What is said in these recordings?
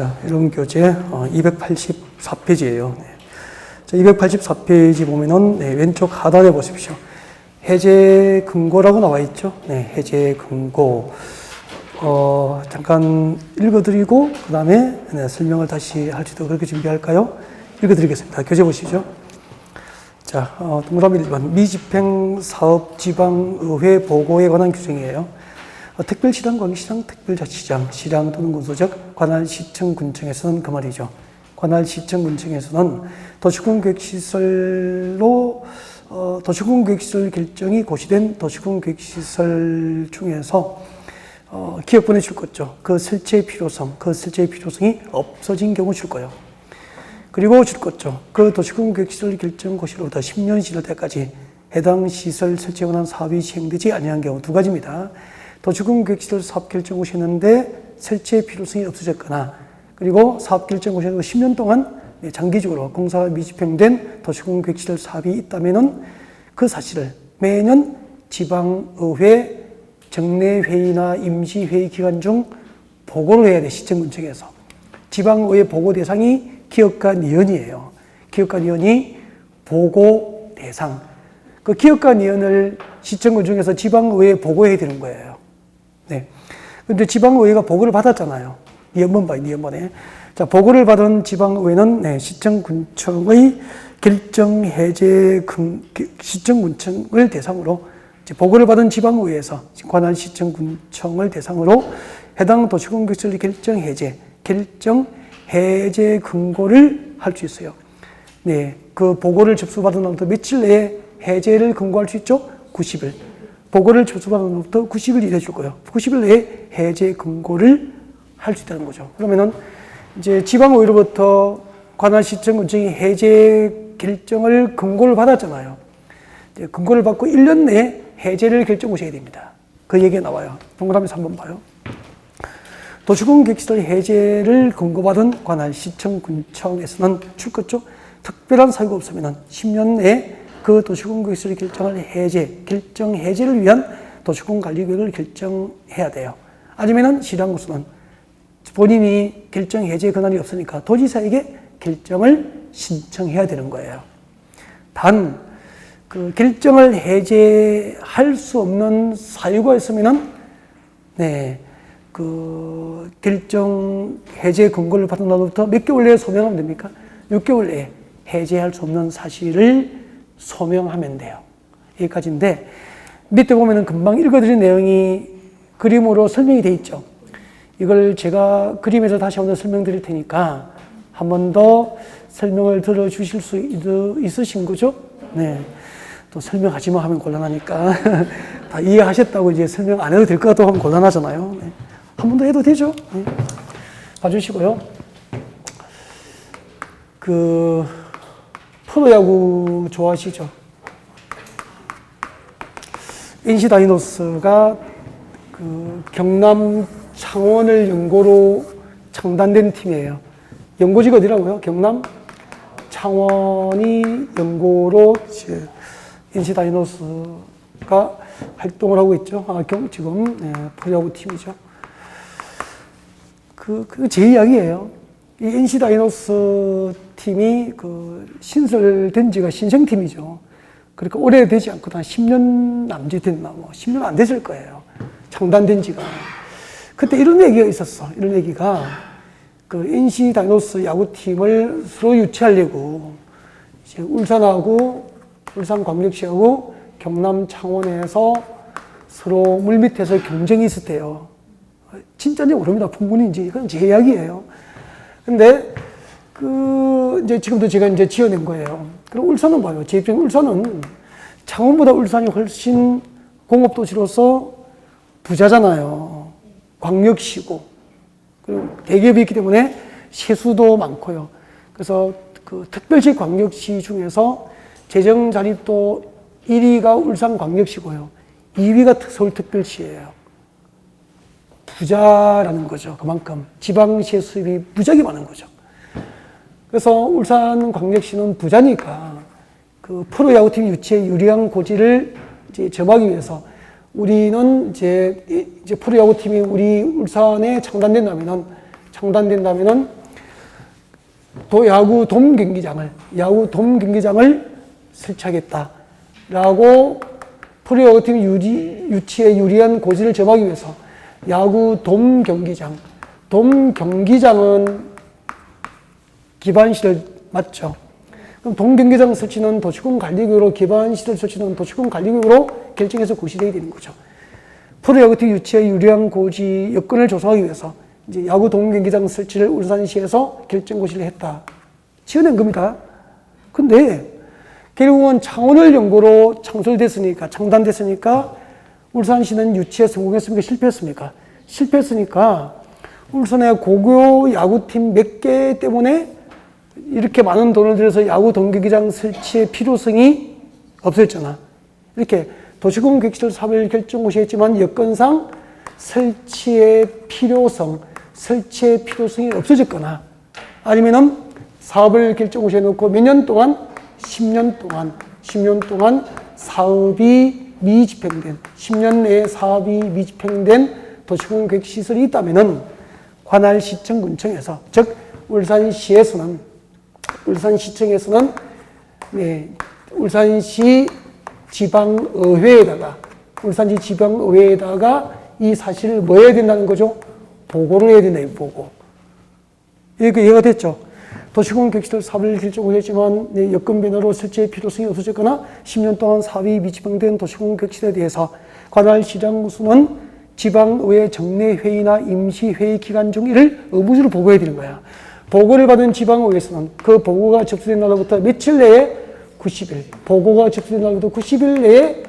자, 여러분 교재 284페이지예요. 자, 284페이지 보면은 왼쪽 하단에 보십시오. 해제 근거라고 나와 있죠. 해제 근거. 잠깐 읽어드리고 그 다음에 설명을 다시 할 수 있도록 그렇게 준비할까요? 읽어드리겠습니다. 교재 보시죠. 자, 동그라미 1번 미집행사업지방의회 보고에 관한 규정이에요. 특별시장, 광역시장, 특별자치장, 시장 또는 군소적 관할시청, 군청에서는 그 말이죠. 관할시청, 군청에서는 도시군계획시설로 도시군계획시설 결정이 고시된 도시군계획시설 중에서 기업본에 줄 거죠. 그 설치의 필요성이 없어진 경우 줄 거예요. 그리고 줄 거죠. 그 도시군계획시설 결정 고시로부터 10년 지날 때까지 해당 시설 설치에 관한 사업이 시행되지 아니한 경우 두 가지입니다. 도시군계획시설 사업 결정 고시했는데 설치의 필요성이 없어졌거나 그리고 사업 결정 고시하고 10년 동안 장기적으로 공사가 미집행된 도시군계획시설 사업이 있다면은 그 사실을 매년 지방의회 정례회의나 임시회의 기간 중 보고를 해야 돼. 시청군청에서. 지방의회 보고 대상이 기업가위원이에요. 기업가위원이 보고 대상. 그 기업가위원을 시청군청에서 지방의회에 보고해야 되는 거예요. 네. 근데 지방의회가 보고를 받았잖아요. 니은번 봐요, 니은번에. 자, 보고를 받은 지방의회는 시청군청의 결정 해제 시청군청을 대상으로 보고를 받은 지방의회에서 관할 시청군청을 대상으로 해당 도시군계획시설 결정 해제 근거를 할 수 있어요. 네, 그 보고를 접수받은 날부터 며칠 내에 해제를 근거할 수 있죠? 90일. 보고를 접수받은 날부터 90일 일해 줄 거예요. 90일 내에 해제 근거를 할 수 있다는 거죠. 그러면은 이제 지방의회로부터 관할시청군청이 해제 결정을 근거를 받았잖아요. 근거를 받고 1년 내에 해제를 결정하셔야 됩니다. 그 얘기가 나와요. 동그라미에서 한번 봐요. 도시군계획시설 해제를 근거받은 관할시청군청에서는 줄 거죠. 특별한 사유가 없으면 10년 내에 그 도시군계획시설 결정 해제를 위한 도시군관리계획을 결정해야 돼요. 아니면은 시장구수는 본인이 결정 해제 권한이 없으니까 도지사에게 결정을 신청해야 되는 거예요. 단, 그 결정을 해제할 수 없는 사유가 있으면은, 그 결정 해제 근거를 받은 날부터 몇 개월 내에 소명하면 됩니까? 6개월 내에 해제할 수 없는 사실을 소명하면 돼요. 여기까지인데, 밑에 보면은 금방 읽어드린 내용이 그림으로 설명이 돼 있죠. 이걸 제가 그림에서 다시 한번 설명드릴 테니까 한 번 더 설명을 들어주실 수 있으신 거죠? 네. 또 설명하지 마 하면 곤란하니까 다 이해하셨다고 이제 설명 안 해도 될 것 같다고 하면 곤란하잖아요. 네. 한 번 더 해도 되죠? 네. 봐주시고요. 그 프로야구 좋아하시죠? NC 다이노스가 그 경남 창원을 연고로 창단된 팀이에요. 연고지가 어디라고요? 경남 창원이 연고로 NC 다이노스가 활동을 하고 있죠. 지금 프로야구 팀이죠. 제 이야기예요. 이 NC 다이노스 팀이 신설된 지가 신생팀이죠. 그러니까 오래되지 않고 한 10년 남짓 됐나, 10년 안 됐을 거예요. 창단된 지가. 그때 이런 얘기가 있었어. 이런 얘기가 NC 다이노스 야구팀을 서로 유치하려고 이제 울산광역시하고 경남 창원에서 서로 물밑에서 경쟁이 있었대요. 진짜인지 모릅니다. 풍문인지. 이건 제 이야기예요. 근데 이제 지금도 제가 이제 지어낸 거예요. 그럼 울산은 봐요. 제 입장에 울산은 창원보다 울산이 훨씬 공업도시로서 부자잖아요. 광역시고. 그리고 대기업이 있기 때문에 세수도 많고요. 그래서 특별시 광역시 중에서 재정 자립도 1위가 울산광역시고요. 2위가 서울특별시예요. 부자라는 거죠. 그만큼 지방시의 수입이 무지하게 많은 거죠. 그래서 울산광역시는 부자니까 그 프로야구팀 유치에 유리한 고지를 이제 점하기 위해서 우리는 이제 프로야구팀이 우리 울산에 창단된다면은 창단된다면은 야구 돔 경기장을 설치하겠다라고 프로야구팀 유치에 유리한 고지를 점하기 위해서 야구 돔 경기장은 기반시설 맞죠? 그럼 돔 경기장 설치는 도시군 관리구역으로 기반시설 설치는 도시군 관리구역으로 결정해서 고시되어야 되는 거죠. 프로야구팀 유치에 유리한 고지 여건을 조성하기 위해서 이제 야구 돔 경기장 설치를 울산시에서 결정 고시를 했다. 지어낸 겁니다. 근데 결국은 창원을 연고로 창단됐으니까 울산시는 유치에 성공했습니까? 실패했습니까? 실패했으니까 울산의 고교 야구팀 몇 개 때문에 이렇게 많은 돈을 들여서 야구 동경기장 설치의 필요성이 없어졌잖아. 이렇게 도시군 객실 사업을 결정고시했지만 여건상 설치의 필요성이 없어졌거나 아니면은 사업을 결정고시해 놓고 몇 년 동안 10년 동안 사업이 미집행된 10년 내에 사업이 미집행된 도시군 객시설이 있다면은 관할시청 군청에서 즉 울산시청에서는 울산시 지방의회에다가 이 사실을 뭐 해야 된다는 거죠? 보고를 해야 된다, 보고. 이해가 됐죠? 도시군 객시설 사업을 결정했지만 여건 변화로 설치의 필요성이 없어졌거나 10년 동안 사업이 미집행된 도시군 객시설에 대해서 관할시장수는 지방의회 정례회의나 임시회의 기간 중 이를 의무적으로 보고해야 되는 거야. 보고를 받은 지방의회에서는 그 보고가 접수된 날로부터 며칠 내에 90일, 보고가 접수된 날로부터 90일 내에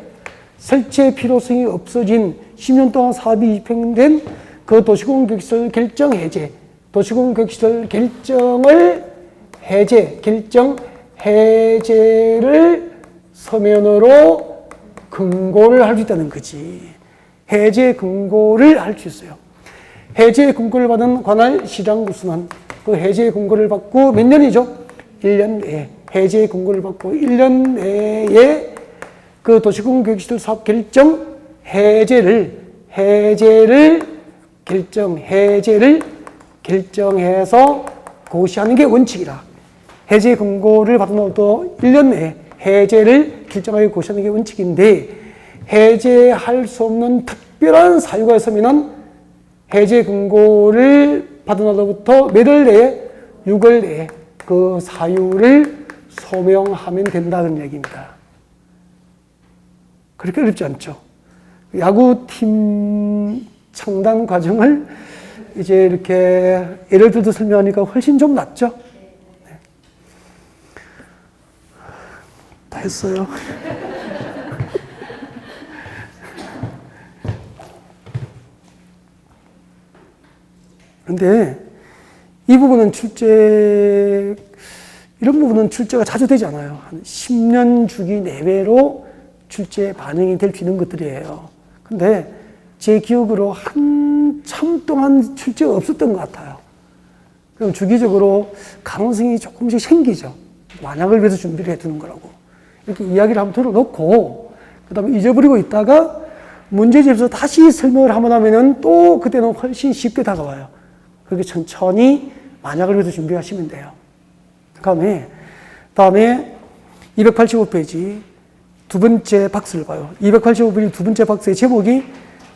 설치의 필요성이 없어진 10년 동안 사업이 미집행된 그 도시군 객시설 결정 해제, 도시군 객시설 결정을 해제를 서면으로 근고를 할 수 있다는 거지. 해제 근고를 할 수 있어요. 해제 근고를 받은 관할 시장구수는 그 해제 근고를 받고 몇 년이죠? 1년 내에. 해제 근고를 받고 1년 내에 그 도시군 객시설 사업 결정해서 고시하는 게 원칙이라. 해제 근고를 받은 후부터 1년 내에 해제를 결정하여 고시하는 게 원칙인데 해제할 수 없는 특별한 사유가 있으면은 해제 근고를 받은 날로부터 몇 월 내에 6월 내에 그 사유를 소명하면 된다는 얘기입니다. 그렇게 어렵지 않죠. 야구팀 창단 과정을 이제 이렇게 예를 들어서 설명하니까 훨씬 좀 낫죠? 네. 다 했어요. 그런데 이 부분은 이런 부분은 출제가 자주 되지 않아요. 한 10년 주기 내외로 출제 반영이 될 수 있는 것들이에요. 근데 제 기억으로 한참 동안 출제가 없었던 것 같아요. 그럼 주기적으로 가능성이 조금씩 생기죠. 만약을 위해서 준비를 해두는 거라고. 이렇게 이야기를 한번 들어놓고, 그 다음에 잊어버리고 있다가 문제집에서 다시 설명을 한번 하면은 또 그때는 훨씬 쉽게 다가와요. 그렇게 천천히 만약을 위해서 준비하시면 돼요. 다음에 285페이지 두 번째 박스를 봐요. 285페이지 두 번째 박스의 제목이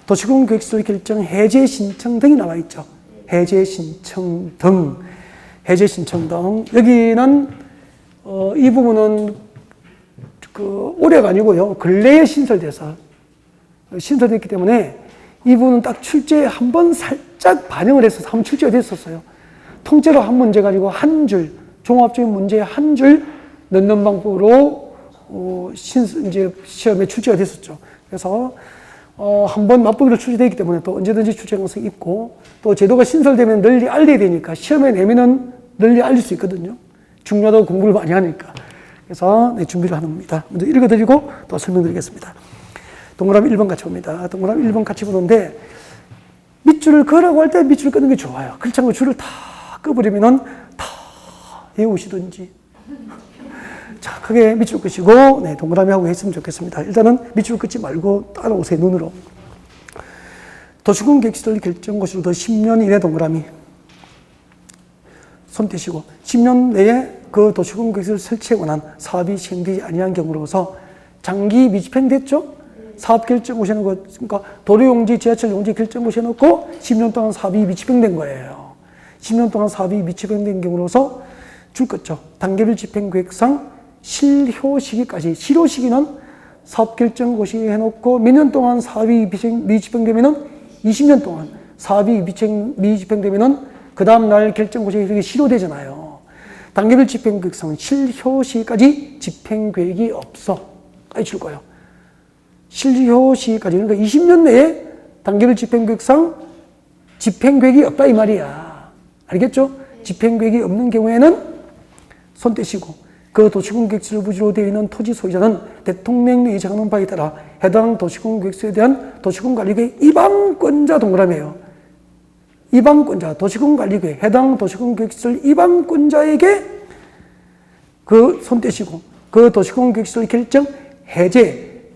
도시군 객시설 결정 해제 신청 등이 나와 있죠. 해제 신청 등. 여기는 이 부분은 올해가 아니고요. 근래에 신설됐기 때문에 이 부분은 딱 출제에 한번 살짝 반영을 했어서 한번 출제가 됐었어요. 통째로 한 문제 가지고 한 줄, 종합적인 문제 한 줄 넣는 방법으로 이제 시험에 출제가 됐었죠. 그래서 한번 맛보기로 출제되기 때문에 또 언제든지 출제 가능성이 있고 또 제도가 신설되면 널리 알려야 되니까 시험에 내면은 널리 알릴 수 있거든요. 중요하다고 공부를 많이 하니까. 그래서 준비를 하는 겁니다. 먼저 읽어드리고 또 설명드리겠습니다. 동그라미 1번 같이 봅니다. 동그라미 1번 같이 보는데 밑줄을 그으라고 할 때 밑줄을 끄는 게 좋아요. 그렇지 않고 줄을 다 끄버리면은 다 외우시든지. 자, 크게 밑줄 끄시고 동그라미 하고 했으면 좋겠습니다. 일단은 밑줄 끄지 말고 따라오세요. 눈으로. 도시군 객시설 결정고시로도 10년 이내 동그라미. 손 떼시고 10년 내에 그 도시공격시설 설치에 관한 사업이 시행되지 아니한 경우로서 장기 미집행됐죠? 사업 결정 오셔놓고, 그러니까 도로용지, 지하철 용지 결정 오셔놓고 10년 동안 사업이 미집행된 거예요. 10년 동안 사업이 미집행된 경우로서 줄 것죠. 단계별 집행계획상 실효 시기까지, 실효 시기는 사업 결정 고시 해놓고 몇 년 동안 사업이 미집행되면은 20년 동안 사업이 미집행되면은 그 다음날 결정 고시 이렇게 실효되잖아요. 단계별 집행계획상 실효 시기까지 집행계획이 없어. 까지 줄 거예요. 실효 시기까지, 그러니까 20년 내에 단계별 집행계획상 집행계획이 없다 이 말이야. 알겠죠? 집행계획이 없는 경우에는 손 떼시고 그 도시공격시설 부지로 되어 있는 토지 소유자는 대통령령이 정하는 바에 따라 해당 도시공격시설에 대한 도시공관리계획 입안권자 동그라미예요. 입안권자, 도시공관리계획, 해당 도시공격시설 입안권자에게 그 손 떼시고 그 도시공격시설 결정 해제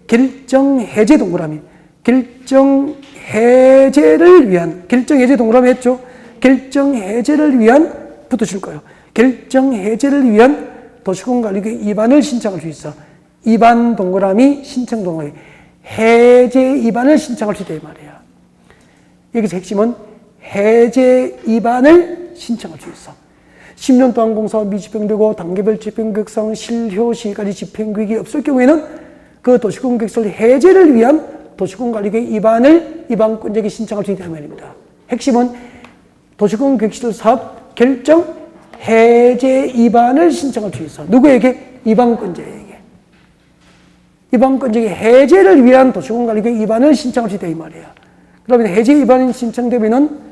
동그라미, 결정 해제를 위한, 결정 해제 동그라미 했죠? 결정 해제를 위한 붙으실 거예요. 결정 해제를 위한 도시공관리계획 입안을 신청할 수 있어. 입안 동그라미, 신청 동그라미. 해제 입안을 신청할 수 있다 이 말이야. 여기서 핵심은 해제 입안을 신청할 수 있어. 10년 동안 공사가 미집행되고 단계별 집행계획상 실효 시기까지 집행계획이 없을 경우에는 그 도시공격시설 해제를 위한 도시공관리계획 입안을 입안권자에게 신청할 수 있다는 말입니다. 핵심은 도시공격시설 사업 결정 해제 입안을 신청할 수 있어. 누구에게? 입안권자에게. 입안권자에게 해제를 위한 도시공관리계획 입안을 신청할 수 있다 이 말이야. 그러면 해제 입안이 신청되면은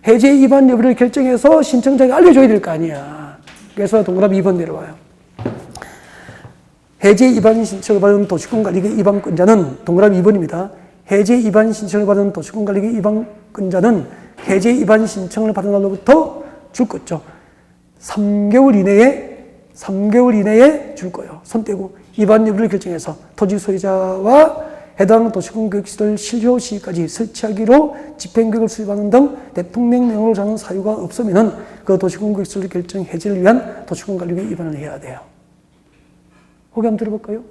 해제 입안 여부를 결정해서 신청자에게 알려줘야 될 거 아니야. 그래서 동그라미 2번 내려와요. 해제 입안 신청을 받은 도시공관리계획 입안권자는 동그라미 2번입니다. 해제 입안 신청을 받은 도시공관리계획 입안권자는 해제 입안 신청을 받은 날로부터 줄 것죠. 3개월 이내에 줄 거예요. 손 떼고 입안 여부를 결정해서 토지 소유자와 해당 도시공격시설 실효 시기까지 설치하기로 집행계획을 수립하는 등 대통령령으로 정하는 사유가 없으면은 그 도시공격시설 결정 해제를 위한 도시공관리계획 입안을 해야 돼요. 호기 한번 들어볼까요?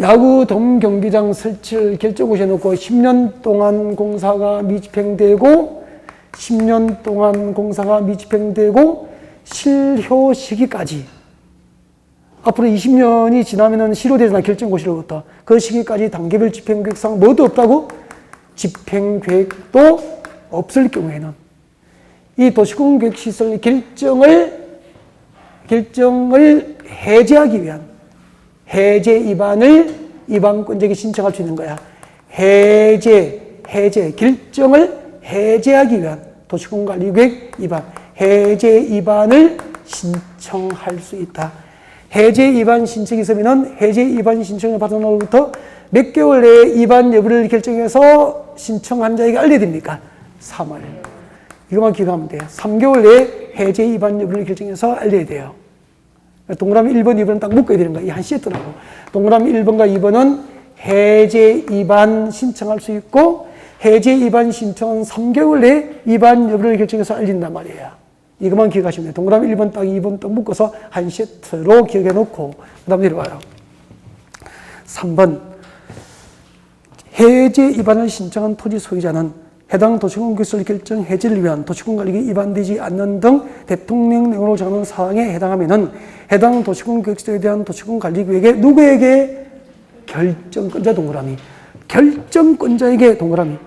야구 돔 경기장 설치를 결정 오셔놓고 10년 동안 공사가 미집행되고 10년 동안 공사가 미집행되고 실효 시기까지 앞으로 20년이 지나면은 실효되잖아. 결정고시로부터. 그 시기까지 단계별 집행계획상 뭐도 없다고? 집행계획도 없을 경우에는 이 도시공격시설 결정을 해제하기 위한 해제 입안을 입안권자에게 신청할 수 있는 거야. 결정을 해제하기 위한 도시공관리계획 입안, 해제 입안을 신청할 수 있다. 해제 입안 신청이 있으면 해제 입안 신청을 받은 날부터 몇 개월 내에 입안 여부를 결정해서 신청한 자에게 알려야 됩니까? 3월. 이것만 기억하면 돼요. 3개월 내에 해제 입안 여부를 결정해서 알려야 돼요. 동그라미 1번, 2번은 딱 묶어야 되는 거야. 이 한 시였더라고. 동그라미 1번과 2번은 해제 입안 신청할 수 있고 해제 입안 신청은 3개월 내에 입안 여부를 결정해서 알린단 말이에요. 이것만 기억하시면 돼요. 동그라미 1번 딱 2번 딱 묶어서 한 세트로 기억해 놓고 그 다음 내려와요. 3번 해제 입안을 신청한 토지 소유자는 해당 도시공격시설 결정 해제를 위한 도시공관리계획 입안되지 않는 등 대통령령으로 정하는 사항에 해당하면은 해당 도시공격시설에 대한 도시공관리계획에 누구에게? 결정권자 동그라미. 결정권자에게 동그라미.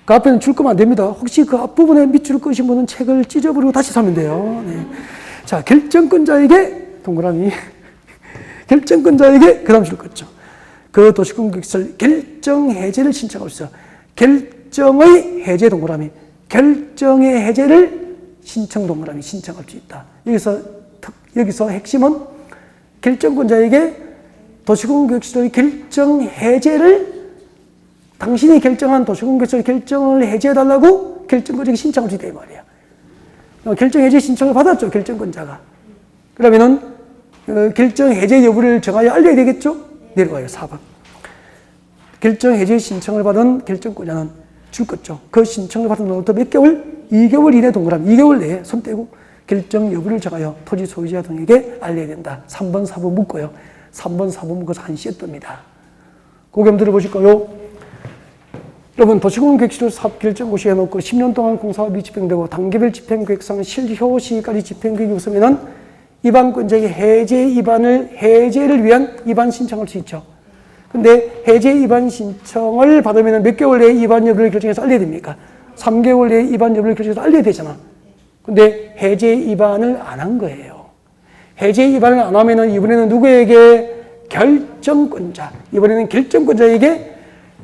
그 앞에는 줄 거면 안 됩니다. 혹시 그 앞부분에 밑줄 끄신 분은 책을 찢어버리고 다시 사면 돼요. 네. 자, 결정권자에게 동그라미. 결정권자에게 그 다음 줄 거죠. 그 도시공격시설 결정 해제를 신청할 수 있어. 결정의 해제 동그라미. 결정의 해제를 신청 동그라미 신청할 수 있다. 여기서 핵심은 결정권자에게 도시공격시설의 결정 해제를 당신이 결정한 도시공격시설 결정을 해제해달라고 결정권자에게 신청할 수 있다 이 말이야. 결정 해제 신청을 받았죠, 결정권자가. 그러면은 결정 해제 여부를 정하여 알려야 되겠죠? 내려가요, 4번. 결정 해제 신청을 받은 결정권자는 줄 거죠. 그 신청을 받은 날부터 몇 개월? 2개월 이내 동그라미, 2개월 내에 손 떼고 결정 여부를 정하여 토지 소유자 등에게 알려야 된다. 3번, 4번 묶어요. 3번, 4번 묶어서 1시에 뜹니다. 그거 한번 들어보실까요? 여러분, 도시공원 계획시를 사업 결정 고시해 놓고 10년 동안 공사업이 집행되고 단계별 집행계획상 실효 시기까지 집행계획이 없으면은 위반권자에게 해제를 위한 위반 신청할 수 있죠. 근데 해제 위반 신청을 받으면 몇 개월 내에 위반 여부를 결정해서 알려야 됩니까? 3개월 내에 위반 여부를 결정해서 알려야 되잖아. 근데 해제 위반을 안 한 거예요. 해제 위반을 안 하면은 이번에는 누구에게? 결정권자. 이번에는 결정권자에게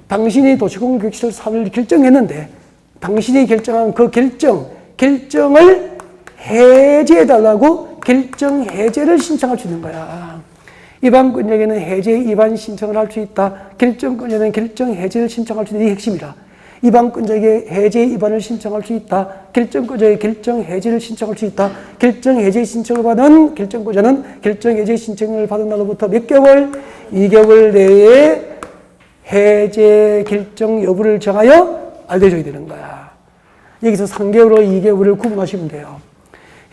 당신이 도시공원 계획시설 사업을 결정했는데 당신이 결정한 그 결정을 해제해달라고 결정 해제를 신청할 수 있는 거야. 위반권자에게는 해제 위반 신청을 할 수 있다. 결정권자는 결정 해제를 신청할 수 있는 이 핵심이라. 위반권자에게 해제 위반을 신청할 수 있다. 결정권자에게 결정 해제를 신청할 수 있다. 결정 해제 신청을 받은 결정권자는 결정 해제 신청을 받은 날로부터 몇 개월? 2개월 내에 해제 결정 여부를 정하여 알려줘야 되는 거야. 여기서 3개월로 2개월을 구분하시면 돼요.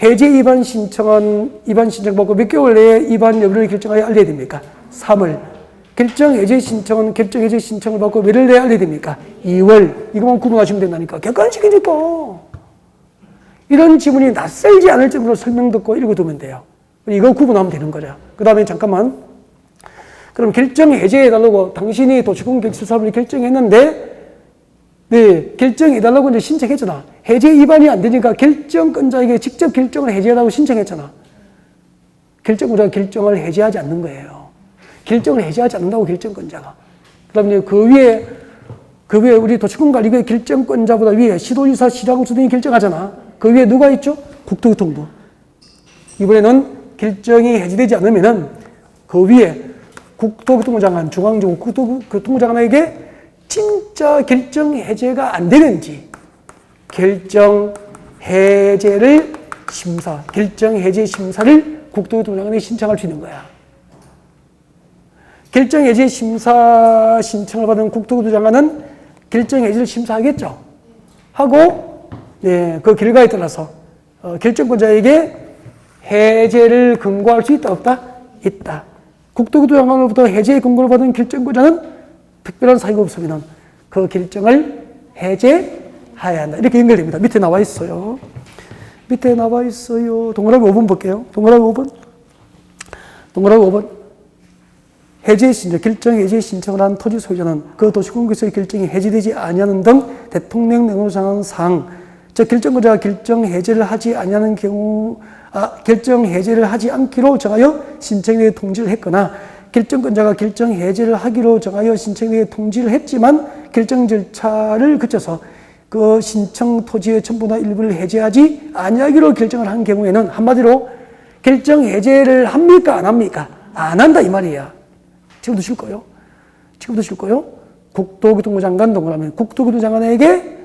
해제 위반 신청은 위반 신청 받고 몇 개월 내에 위반 여부를 결정하여 알려야 됩니까? 3월. 결정 해제 신청은 결정 해제 신청을 받고 몇월 내에 알려야 됩니까? 2월. 이것만 구분하시면 된다니까. 객관식이니까. 이런 지문이 낯설지 않을 정도로 설명 듣고 읽어두면 돼요. 이거 구분하면 되는 거죠. 그 다음에 잠깐만. 그럼 결정 해제해달라고 당신이 도시공원 계획시설 사업을 결정했는데 네, 결정해달라고 이제 신청했잖아. 해제 위반이 안 되니까 결정권자에게 직접 결정을 해제하라고 신청했잖아. 결정권자가 결정을 해제하지 않는 거예요. 결정을 해제하지 않는다고 결정권자가. 그 다음에 그 위에 우리 도시공원관리구의 결정권자보다 위에 시도지사, 시장수 등이 결정하잖아. 그 위에 누가 있죠? 국토교통부. 이번에는 결정이 해제되지 않으면은 그 위에 국토교통부 장관, 중앙정부 국토교통부 장관에게 진짜 결정 해제가 안 되는지 결정 해제 심사를 국토교통부 장관에 신청할 수 있는 거야. 결정 해제 심사 신청을 받은 국토교통부 장관은 결정 해제를 심사하겠죠. 하고 네, 그 결과에 따라서 결정권자에게 해제를 권고할 수 있다 없다? 있다. 국토교통부 장관으로부터 해제 권고를 받은 결정권자는 특별한 사유가 없으면 그 결정을 해제해야 한다. 이렇게 연결됩니다. 밑에 나와 있어요. 동그라미 5번 볼게요. 동그라미 5번. 해제 신청, 결정 해제 신청을 한 토지 소유자는 그 도시공원계획의 결정이 해제되지 아니하는 등 대통령 명령으로 정한 사항, 즉 결정권자가 결정 해제를 하지 아니하는 경우, 결정 해제를 하지 않기로 정하여 신청인에게 통지를 했거나 결정권자가 결정 해제를 하기로 정하여 신청인에게 통지를 했지만 결정 절차를 거쳐서 그 신청 토지의 전부나 일부를 해제하지 아니하기로 결정을 한 경우에는 한마디로 결정 해제를 합니까? 안 합니까? 안 한다 이 말이야. 지금도 실 거요. 국토교통부 장관 동그라미. 국토교통부 장관에게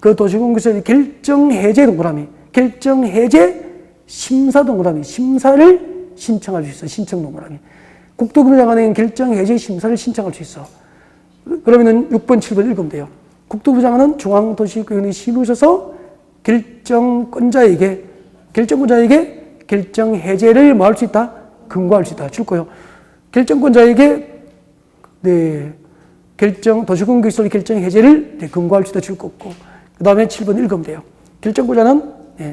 그 도시공원계획 결정 해제 동그라미. 결정 해제 심사 동그라미. 심사를 신청할 수 있어. 신청 동그라미. 국토교통부 장관에게는 결정 해제 심사를 신청할 수 있어. 그러면은 6번, 7번 읽으면 돼요. 국토부 장관은 중앙도시계획원에 실으셔서 결정권자에게 결정 해제를 뭐 할 수 있다? 권고할 수 있다. 줄 거예요. 결정권자에게 도시공원 계획시설 결정 해제를 권고할 수 있다. 줄 거고. 그 다음에 7번 읽으면 돼요. 결정권자는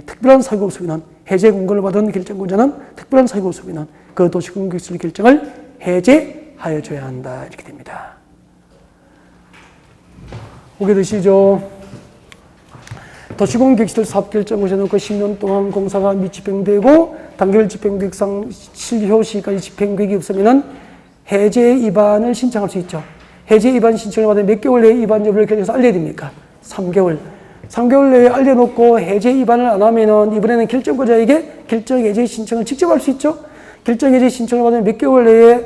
특별한 사유가 없으면 해제 권고를 받은 결정권자는 특별한 사유가 없으면 그 도시공원 계획시설 결정을 해제하여 줘야 한다. 이렇게 됩니다. 보게 되시죠. 도시공원 계획시설 사업 결정을 해놓고 10년 동안 공사가 미집행되고 단계별 집행계획상 실효 시기까지 집행계획이 없으면 해제 위반을 신청할 수 있죠. 해제 위반 신청을 받은 몇 개월 내에 위반 여부를 결정해서 알려야 됩니까? 3개월. 3개월 내에 알려놓고 해제 위반을 안 하면은 이번에는 결정권자에게 결정 해제 신청을 직접 할 수 있죠. 결정 해제 신청을 받은 몇 개월 내에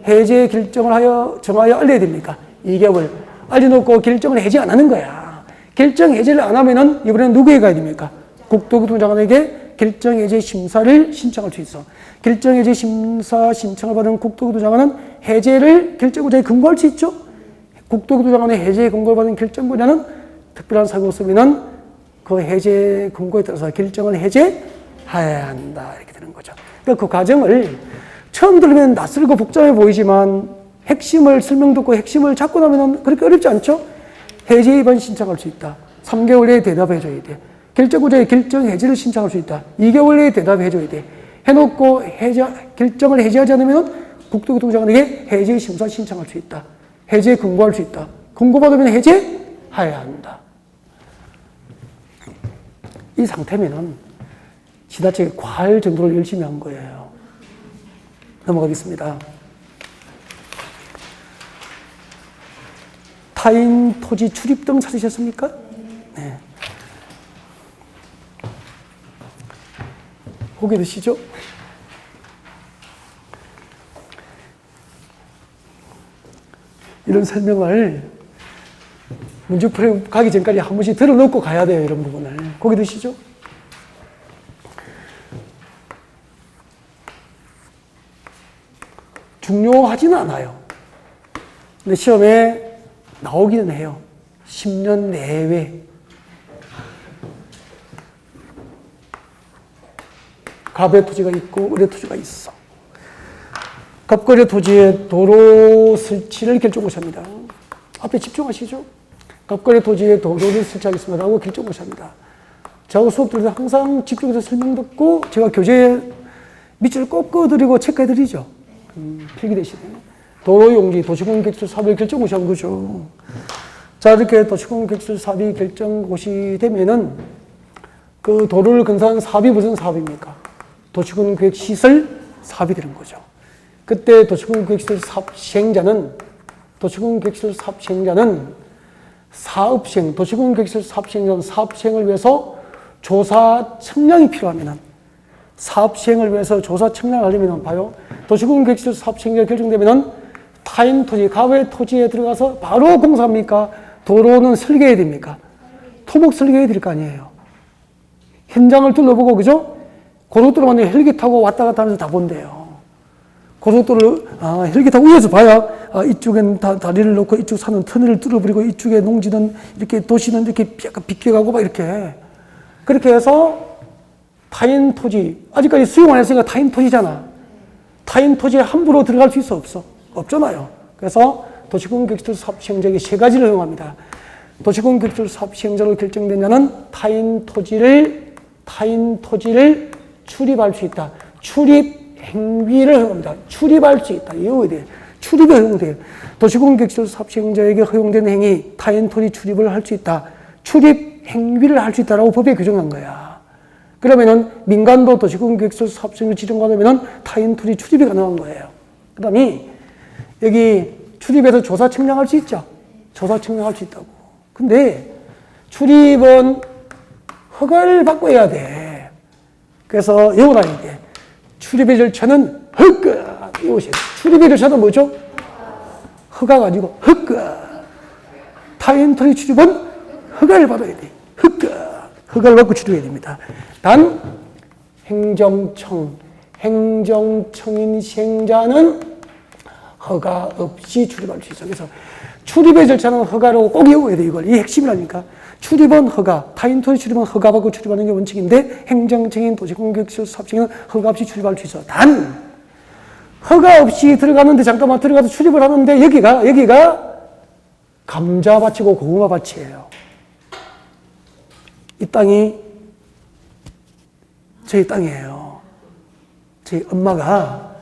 해제 결정을 정하여 알려야 됩니까? 2개월. 알려놓고 결정을 해제 안 하는 거야. 결정 해제를 안 하면은 이번에는 누구에게 가야 됩니까? 국토교통부 장관에게 결정 해제 심사를 신청할 수 있어. 결정 해제 심사 신청을 받은 국토교통부 장관은 해제를 결정권자에 권고할 수 있죠. 국토교통부 장관의 해제 권고를 받은 결정권자는 특별한 사유가 없으면은 그 그 해제 근거에 따라서 결정을 해제해야 한다. 이렇게 되는 거죠. 그러니까 그 과정을 처음 들으면 낯설고 복잡해 보이지만 핵심을 설명 듣고 핵심을 잡고 나면 그렇게 어렵지 않죠? 해제 위반 신청할 수 있다. 3개월 내에 대답해 줘야 돼. 결정구제의 결정 해제를 신청할 수 있다. 2개월 내에 대답해 줘야 돼. 해놓고 결정을 해제하지 않으면 국토교통장관에게 해제 심사 신청할 수 있다. 해제 근거할 수 있다. 근거받으면 해제해야 한다. 이 상태면은 지나치게 과할 정도로 열심히 한 거예요. 넘어가겠습니다. 타인 토지 출입 등 찾으셨습니까? 네. 보게 되시죠? 이런 설명을 문제풀이 가기 전까지 한 번씩 들어놓고 가야 돼요. 이런 부분을. 보게 되시죠? 중요하지는 않아요. 근데 시험에 나오기는 해요. 10년 내외. 갑의 토지가 있고 을의 토지가 있어. 갑거래 토지의 도로 설치를 결정고시합니다. 앞에 집중하시죠. 갑거래 토지의 도로를 설치하겠습니다 라고 결정고시합니다. 저하고 수업 들을 때 항상 집중해서 설명 듣고 제가 교재에 밑줄 꼭 그어드리고 체크해드리죠. 필기 대신에. 도로 용지, 도시공원 객실 사업을 결정고시한 거죠. 자, 이렇게 도시공원 객실 사업이 결정고시 되면은 그 도로를 건설한 사업이 무슨 사업입니까? 도시공원 계획 시설 사업이 되는 거죠. 그때 도시공원 계획시설 사업 시행자는 사업 시행, 도시공원 계획시설 사업 시행자는 사업 시행을 위해서 조사 청량이 필요하면은 사업 시행을 위해서 조사 청량을 하려면 봐요. 도시공원 계획시설 사업 시행자가 결정되면은 타인 토지, 가외 토지에 들어가서 바로 공사합니까? 도로는 설계해야 됩니까? 토목 설계해야 될 거 아니에요. 현장을 둘러보고, 그죠? 고속도로 만약에 헬기 타고 왔다 갔다 하면서 다 본대요. 고속도로, 헬기 타고 위에서 봐야, 이쪽엔 다리를 놓고 이쪽 산은 터널을 뚫어버리고 이쪽에 농지는 이렇게 도시는 이렇게 약간 비껴가고 막 이렇게. 그렇게 해서 타인 토지, 아직까지 수용 안 했으니까 타인 토지잖아. 타인 토지에 함부로 들어갈 수 있어, 없어? 없잖아요. 그래서 도시공원 객실 사업 시행자에게 세 가지를 허용합니다. 도시공원 객실 사업 시행자로 결정된 자는 타인 토지를 출입할 수 있다. 출입 행위를 허용합니다. 출입할 수 있다. 이거 돼. 출입이 허용돼요. 도시공원 객실 사업 시행자에게 허용된 행위, 타인 토지 출입을 할 수 있다. 출입 행위를 할 수 있다라고 법에 규정한 거야. 그러면은 민간도 도시공원 객실 사업 시행을 지정받으면은 타인 토지 출입이 가능한 거예요. 그 다음에 여기 출입해서 조사 측량할 수 있죠. 조사 측량할 수 있다고. 근데 출입은 허가를 받고 해야 돼. 그래서 외워놔야 돼. 출입의 절차는 허가. 이것이에요. 출입의 절차는 뭐죠? 허가가 아니고 허가. 타인 토지 출입은 허가를 받아야 돼. 허가. 허가를 받고 출입해야 됩니다. 단 행정청인 시행자는 허가 없이 출입할 수 있어. 그래서 출입의 절차는 허가로 꼭 외워야 돼, 이걸. 이 핵심이라니까. 출입은 허가, 타인 토지 출입은 허가받고 출입하는 게 원칙인데 행정청인 도시공원객실 사업청은 허가 없이 출입할 수 있어. 단 허가 없이 들어가는데 잠깐만 들어가서 출입을 하는데 여기가 감자밭이고 고구마밭이에요. 이 땅이 저희 땅이에요. 저희 엄마가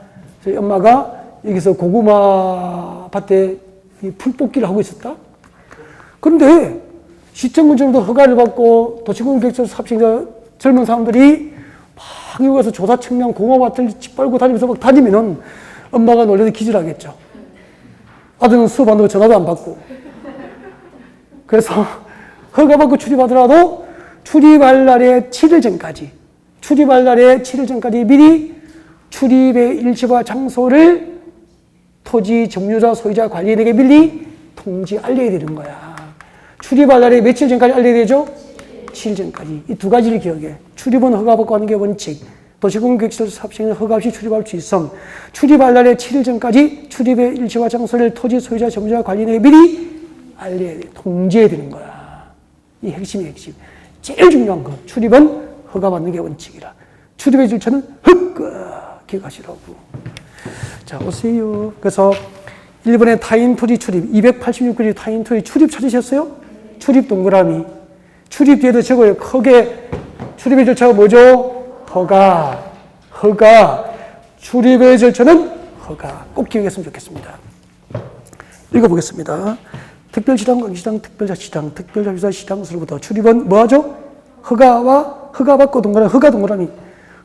여기서 고구마 밭에 풀 뽑기를 하고 있었다? 그런데 시청군청도 허가를 받고 도시공원 객실 사업시행자 젊은 사람들이 막 여기 가서 조사 측량 고구마밭을 짓밟고 다니면서 막 다니면은 엄마가 놀라서 기절하겠죠. 아들은 수업 안 하고 전화도 안 받고. 그래서 허가받고 출입하더라도 출입할 날에 7일 전까지 미리 출입의 일시와 장소를 토지 점유자, 소유자, 관리인에게 미리 통지 알려야 되는 거야. 출입할 날에 며칠 전까지 알려야 되죠? 7일 전까지. 이 두 가지를 기억해. 출입은 허가받고 하는 게 원칙. 도시공원 객실 사업시행은 허가 없이 출입할 수 있음. 출입할 날에 7일 전까지 출입의 일시와 장소를 토지 소유자, 점유자, 관리인에게 미리 알려야 돼. 통지해야 되는 거야. 이 핵심이 핵심. 제일 중요한 거. 출입은 허가받는 게 원칙이라. 출입의 절차는 기억하시라고. 자, 오세요. 그래서 1번의 타인 토지 출입, 286페이지 타인 토지 출입 찾으셨어요? 출입 동그라미. 출입 뒤에도 적어요. 크게. 출입의 절차가 뭐죠? 허가. 출입의 절차는 허가. 꼭 기억했으면 좋겠습니다. 읽어보겠습니다. 특별시장, 광시장, 특별자치장, 특별자치사시장으로부터 출입은 뭐하죠? 허가 받고 허가 동그라미.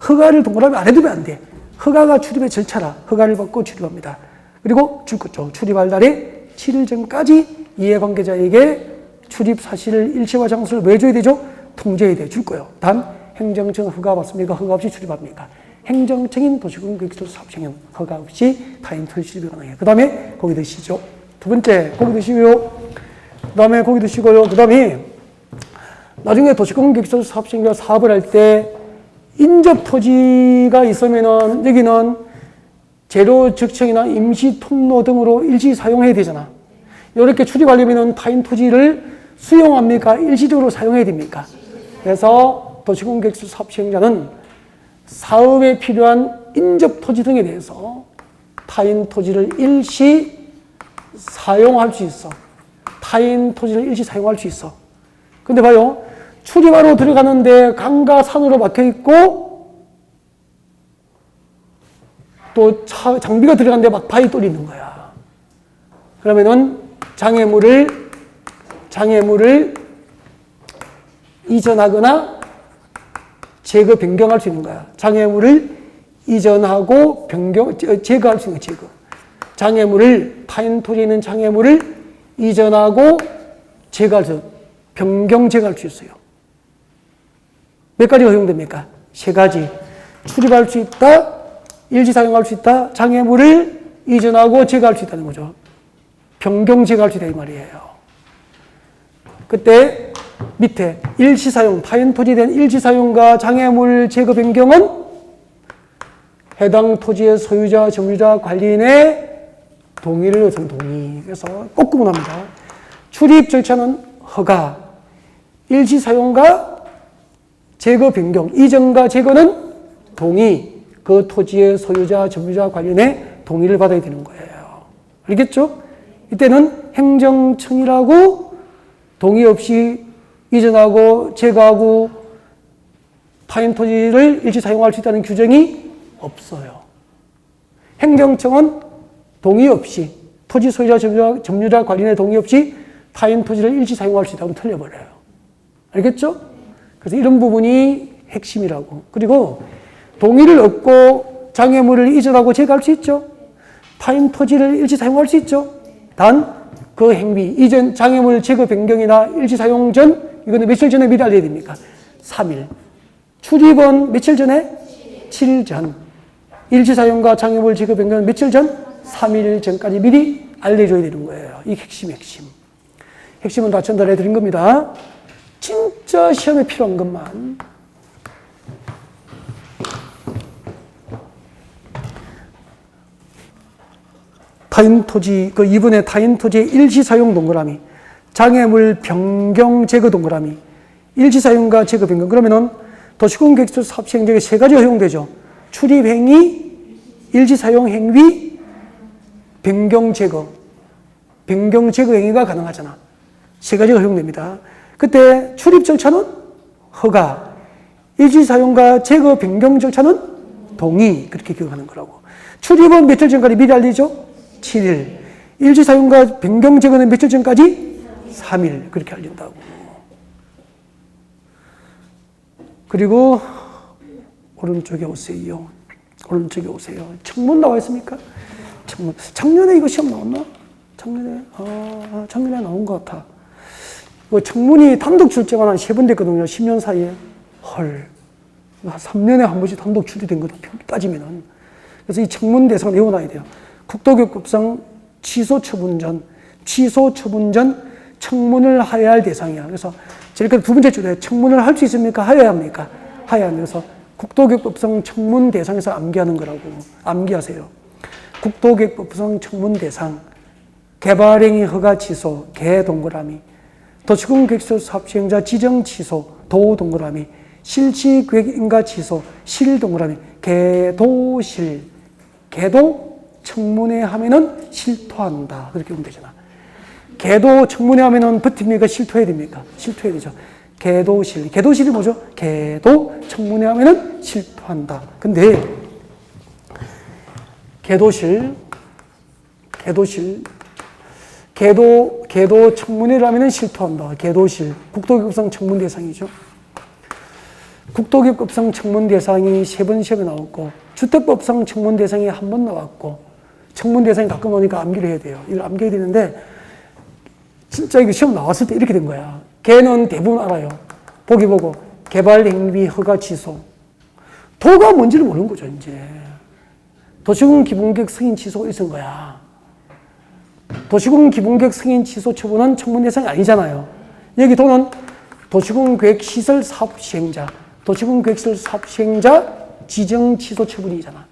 허가를 동그라미 안 해두면 안 돼. 허가가 출입의 절차라. 허가를 받고 출입합니다. 그리고 줄 거죠. 출입할 날에 7일 전까지 이해관계자에게 출입 사실을 일시와 장소를 왜 줘야 되죠? 통지해야 돼. 줄 거예요. 단 행정청 허가 받습니까? 허가 없이 출입합니까? 행정청인 도시공개시설 사업청은 허가 없이 타인 토지 출입이 가능해요. 그 다음에 고기 드시죠. 두 번째, 고기 드시고요. 그 다음에 고기 드시고요. 그 다음에 나중에 도시공개시설 사업청이 사업을 할 때 인접 토지가 있으면은 여기는 재료 적청이나 임시 통로 등으로 일시 사용해야 되잖아. 이렇게 출입하려면은 타인 토지를 수용합니까? 일시적으로 사용해야 됩니까? 그래서 도시공개시설 사업 시행자는 사업에 필요한 인접 토지 등에 대해서 타인 토지를 일시 사용할 수 있어. 타인 토지를 일시 사용할 수 있어. 근데 봐요. 출입하러 들어가는데 강과 산으로 막혀 있고 또 장비가 들어가는데 막 바위 뚫리는 거야. 그러면은 장애물을 이전하거나 제거, 변경할 수 있는 거야. 장애물을 이전하고 제거할 수 있는 거야, 제거. 타인 토지에 있는 장애물을 이전하고 제거할 수, 변경 제거할 수 있어요. 몇 가지가 허용됩니까? 3가지. 출입할 수 있다, 일시 사용할 수 있다, 장애물을 이전하고 제거할 수 있다는 거죠. 변경 제거할 수 있다 이 말이에요. 그때 밑에 일시 사용, 타인 토지에 대한 일시 사용과 장애물 제거 변경은 해당 토지의 소유자, 점유자, 관리인의 동의를 얻은 동의. 그래서 꼭 구분합니다. 출입 절차는 허가, 일시 사용과 제거 변경, 이전과 제거는 동의, 그 토지의 소유자, 점유자, 관리인의 동의를 받아야 되는 거예요. 알겠죠? 이때는 행정청이라고 동의 없이 이전하고 제거하고 타인 토지를 일시 사용할 수 있다는 규정이 없어요. 행정청은 동의 없이 토지 소유자, 점유자, 관리인의 동의 없이 타인 토지를 일시 사용할 수 있다고 틀려버려요. 알겠죠? 그래서 이런 부분이 핵심이라고. 그리고 동의를 얻고 장애물을 이전하고 제거할 수 있죠. 타인 토지를 일시 사용할 수 있죠. 단 그 행위, 이전 장애물 제거 변경이나 일시 사용 전, 이거는 며칠 전에 미리 알려야 됩니까? 3일. 출입은 며칠 전에? 7일 전. 일시 사용과 장애물 제거 변경은 며칠 전? 3일 전까지 미리 알려줘야 되는 거예요. 이게 핵심. 핵심은 다 전달해 드린 겁니다. 진짜 시험에 필요한 것만. 타인 토지, 그 2번의 타인 토지의 일시 사용 동그라미, 장애물 변경 제거 동그라미, 일시 사용과 제거 변경. 그러면은 도시공개시설 사업 시행령에 3가지가 허용되죠. 출입 행위, 일시 사용 행위, 변경 제거. 변경 제거 행위가 가능하잖아. 3가지가 허용됩니다. 그때 출입 절차는 허가, 일시 사용과 제거 변경 절차는 동의. 그렇게 기억하는 거라고. 출입은 며칠 전까지 미리 알리죠? 7일. 일시 사용과 변경 제거는 며칠 전까지? 3일. 그렇게 알린다고. 그리고 오른쪽에 오세요. 오른쪽에 오세요. 청문 나와 있습니까? 청문. 작년에 이거 시험 나왔나? 작년에 나온 것 같아. 청문이 단독 출제만 한 3번 됐거든요. 10년 사이에. 헐. 3년에 한 번씩 단독 출제된 거다. 따지면은. 그래서 이 청문 대상 외워놔야 돼요. 국도교육법상 취소 처분 전 청문을 하여야 할 대상이야. 그래서 제일 두 번째 줄에 청문을 할 수 있습니까? 하여야 합니까? 하여야 합니다. 그래서 국도교육법상 청문 대상에서 암기하는 거라고. 암기하세요. 국도교육법상 청문 대상, 개발행위 허가 취소, 개 동그라미, 도시공개시설 사업 시행자 지정 취소, 도 동그라미, 실시 계획 인가 취소, 실 동그라미, 개도실, 개도 청문회 하면은 실토한다. 그렇게 보면 되잖아. 개도 청문회 하면은 버팁니까? 실토해야 됩니까? 실토해야 되죠. 개도실, 개도실이 뭐죠? 개도 청문회 하면은 실토한다. 근데 개도실, 개도 청문회를 하면은 실토한다. 개도실, 국도기업성 청문 대상이죠. 국도기업성 청문 대상이 3번 나왔고, 주택법상 청문 대상이 1번 나왔고, 청문 대상이 가끔 오니까 암기를 해야 돼요. 이걸 암기해야 되는데, 진짜 이거 시험 나왔을 때 이렇게 된 거야. 걔는 대부분 알아요. 보기 보고, 개발 행위 허가 취소. 도가 뭔지를 모르는 거죠, 이제. 도시공 기본계획 승인 취소가 있은 거야. 도시공 기본계획 승인 취소 처분은 청문 대상이 아니잖아요. 여기 도는 도시공계획 시설 사업 시행자, 도시공계획 시설 사업 시행자 지정 취소 처분이잖아.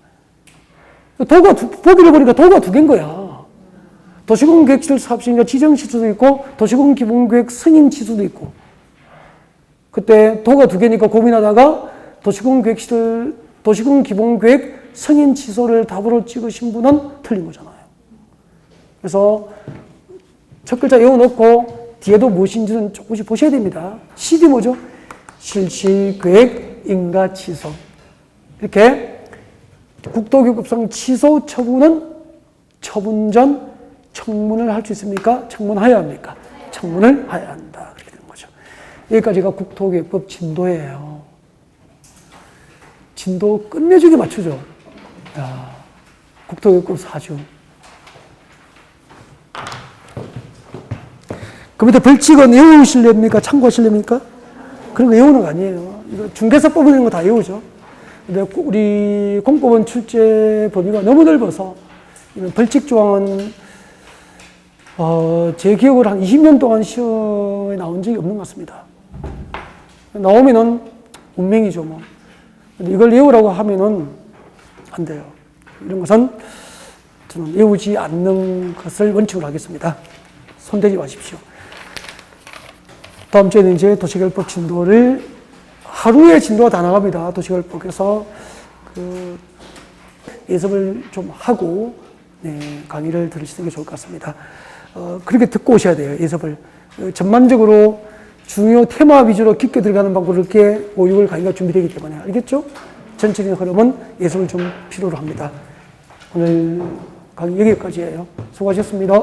보기를 보니까 도가 2개인 거야. 도시공계획 시설 사업 시행자 지정 취소도 있고, 도시공 기본계획 승인 취소도 있고. 그때 도가 2개니까 고민하다가 도시공 기본계획 승인 취소를 답으로 찍으신 분은 틀린 거잖아요. 그래서 첫 글자 외워놓고 뒤에도 무엇인지는 조금씩 보셔야 됩니다. 실이 뭐죠? 실시계획 인가 취소. 이렇게 국도기업성 취소 처분은 처분 전 청문을 할 수 있습니까? 청문하여야 합니까? 청문을 하여야 한다. 그렇게 되는 거죠. 여기까지가 국토기업법 진도예요. 진도 끝내주게 맞추죠. 야, 국토기업법 4주. 그 밑에 벌칙은 외우실랍니까? 참고하실랍니까? 그런 거 외우는 거 아니에요. 이거 중개사 뽑는 거 다 외우죠. 근데 우리 공법원 출제 범위가 너무 넓어서 벌칙 조항은 제 기억으로 한 20년 동안 시험에 나온 적이 없는 것 같습니다. 나오면은 운명이죠, 뭐. 근데 이걸 외우라고 하면은 안 돼요. 이런 것은 저는 외우지 않는 것을 원칙으로 하겠습니다. 손대지 마십시오. 다음 주에는 이제 도시개발법 진도를 하루에 진도가 다 나갑니다. 도시개발법에서 그 예습을 좀 하고 강의를 들으시는 게 좋을 것 같습니다. 그렇게 듣고 오셔야 돼요. 예습을. 전반적으로 중요 테마 위주로 깊게 들어가는 방법을 이렇게 5, 6월 강의가 준비되기 때문에 알겠죠? 전체적인 흐름은 예습을 좀 필요로 합니다. 오늘 강의 여기까지예요. 수고하셨습니다.